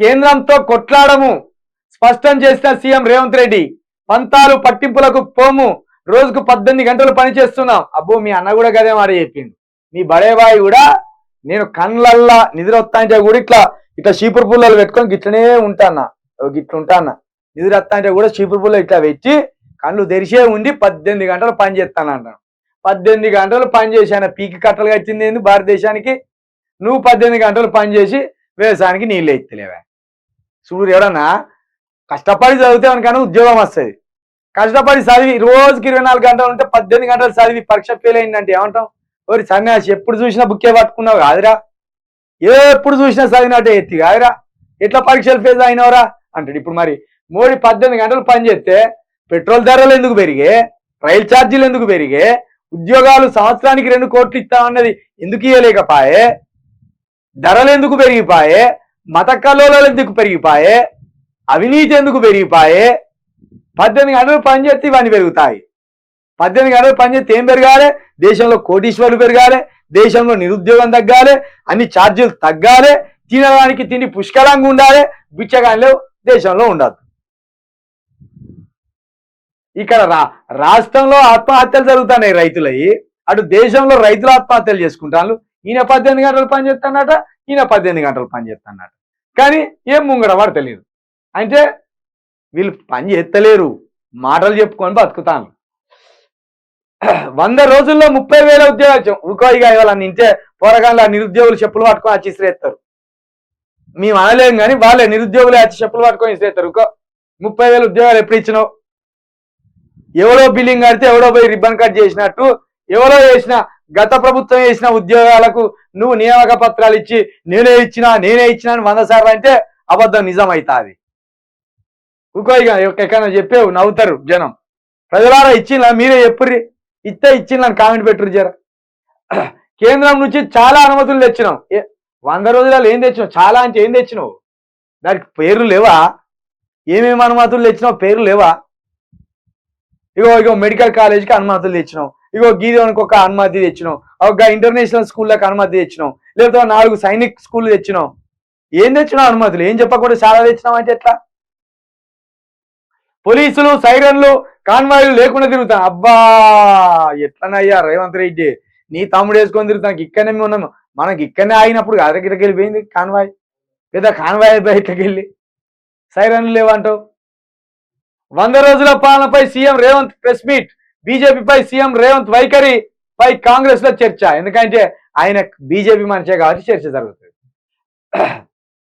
కేంద్రంతో కొట్లాడము స్పష్టం చేసిన సీఎం రేవంత్ రెడ్డి. పంతాలు పట్టింపులకు పోము, రోజుకు 18 గంటలు పని చేస్తున్నాం. అబ్బో మీ అన్న కూడా గదే మాట చెప్పిండు. మీ బడేబాయి కూడా నేను కళ్ళల్లా నిద్ర వస్తాంటే కూడా ఇట్లా ఇట్లా చీపురు పుల్లలు పెట్టుకొని గిట్లనే ఉంటానా, గిట్ల ఉంటానా. నిద్ర వస్తాంటే కూడా చీపురు పుల్ల ఇట్లా పెట్టి కళ్ళు తెరిచే ఉండి 18 గంటలు పని చేస్తాను అంటాను. 18 గంటలు పని చేసి ఆయన పీకి కట్టలు కట్టింది ఏంది భారతదేశానికి? నువ్వు 18 గంటలు పని చేసి వ్యవసాయానికి నీళ్ళు ఎత్తలేవా? చూడు, ఎవడన్నా కష్టపడి చదివితే మనకన్నా ఉద్యోగం వస్తుంది. కష్టపడి చదివి రోజుకి 24 గంటలు ఉంటే 18 గంటలు చదివి పరీక్ష ఫెయిల్ అయిందంటే ఏమంటాం? ఓరి సన్యాసి, ఎప్పుడు చూసినా బుక్కే పట్టుకున్నావు కాదురా, ఎప్పుడు చూసినా చదివినట్టే ఎత్తి కాదురా, ఎట్లా పరీక్షలు ఫెయిల్ అయినవరా అంటాడు. ఇప్పుడు మరి మోడీ 18 గంటలు పని చేస్తే పెట్రోల్ ధరలు ఎందుకు పెరిగే, రైలు ఛార్జీలు ఎందుకు పెరిగే, ఉద్యోగాలు సంవత్సరానికి 2 కోట్లు ఇస్తామన్నది ఎందుకు ఇవ్వలేకపాయే, ధరలు ఎందుకు పెరిగిపాయే, మత కల్లోలాలు ఎందుకు పెరిగిపాయే, అవినీతి ఎందుకు పెరిగిపాయే? 18 గంటలు పని చేస్తే ఇవన్నీ పెరుగుతాయి. 18 గంటలు పని చేస్తే ఏం పెరగాలి? దేశంలో కోటీశ్వరులు పెరగాలి, దేశంలో నిరుద్యోగం తగ్గాలి, అన్ని ఛార్జీలు తగ్గాలి, తినడానికి తిండి పుష్కలంగా ఉండాలి, బిచ్చగాళ్ళు దేశంలో ఉండదు. ఇక్కడ రాష్ట్రంలో ఆత్మహత్యలు జరుగుతున్నాయి రైతులవి, అటు దేశంలో రైతులు ఆత్మహత్యలు చేసుకుంటాను. ఈయన 18 గంటలు పని చేస్తానట, ఈయన 18 గంటలు పని చేస్తానట, కానీ ఏం ముంగడవాడు తెలియదు. అంటే వీళ్ళు పని చేస్తలేరు, మాటలు చెప్పుకొని బతుకుతాను. 100 రోజుల్లో 30,000 ఉద్యోగాలు ఉకోయిగా ఇవ్వాలని ఇంటే పోరగాళ్ళ నిరుద్యోగులు చెప్పులు పట్టుకొని వచ్చి ఇసిరేస్తారు. మేము అనలేం కానీ వాళ్ళే నిరుద్యోగులే వచ్చి చెప్పులు పట్టుకొని ఇసిరేస్తారు. 30,000 ఉద్యోగాలు ఎప్పుడు ఇచ్చినావు? ఎవడో బిల్లింగ్ కడితే ఎవడో పోయి రిబ్బన్ కట్ చేసినట్టు, ఎవరో చేసిన గత ప్రభుత్వం చేసిన ఉద్యోగాలకు నువ్వు నియామక పత్రాలు ఇచ్చి నేనే ఇచ్చినా అని 100 సార్లు అంటే అబద్ధం నిజం అవుతుంది. ఉకోయిగా ఎక్కడైనా చెప్పేవు నవ్వుతారు జనం. ప్రజలారా ఇచ్చిందా? మీరే ఎప్పుడు ఇస్తే ఇచ్చిందని కామెంట్ పెట్టురు జర. కేంద్రం నుంచి చాలా అనుమతులు తెచ్చినావు. 100 రోజులలో ఏం తెచ్చినావు? చాలా అంటే ఏం తెచ్చినావు? దానికి పేర్లు లేవా? ఏమేమి అనుమతులు తెచ్చినావు? పేర్లు లేవా? ఇగో మెడికల్ కాలేజ్కి అనుమతులు తెచ్చినావు, ఇగో గీదేవానికి ఒక అనుమతి తెచ్చినావు, ఒక ఇంటర్నేషనల్ స్కూళ్ళకి అనుమతి తెచ్చినావు, లేకపోతే 4 సైనిక్ స్కూళ్ళు తెచ్చినావు. ఏం తెచ్చినావు అనుమతులు? ఏం చెప్పకుండా చాలా తెచ్చినావు అంటే ఎట్లా? పోలీసులు సైరన్లు కాన్వాయిలు లేకుండా తిరుగుతాను. అబ్బా ఎట్లనయ్యా రేవంత్ రెడ్డి, నీ తమ్ముడు వేసుకొని తిరుగుతానికి ఇక్కడనే ఉన్నాము. మనకి ఇక్కడనే ఆగినప్పుడు అరగిటకి వెళ్ళిపోయింది కాన్వాయ్, పెద్ద కాన్వాయ్ బయటకు వెళ్ళి సైరన్లు లేవంటావు. 100 రోజుల పాలనపై సీఎం రేవంత్ ప్రెస్ మీట్. బీజేపీపై సీఎం రేవంత్ వైఖరిపై కాంగ్రెస్ లో చర్చ. ఎందుకంటే ఆయన బీజేపీ మనిషే కాబట్టి చర్చ జరుగుతుంది.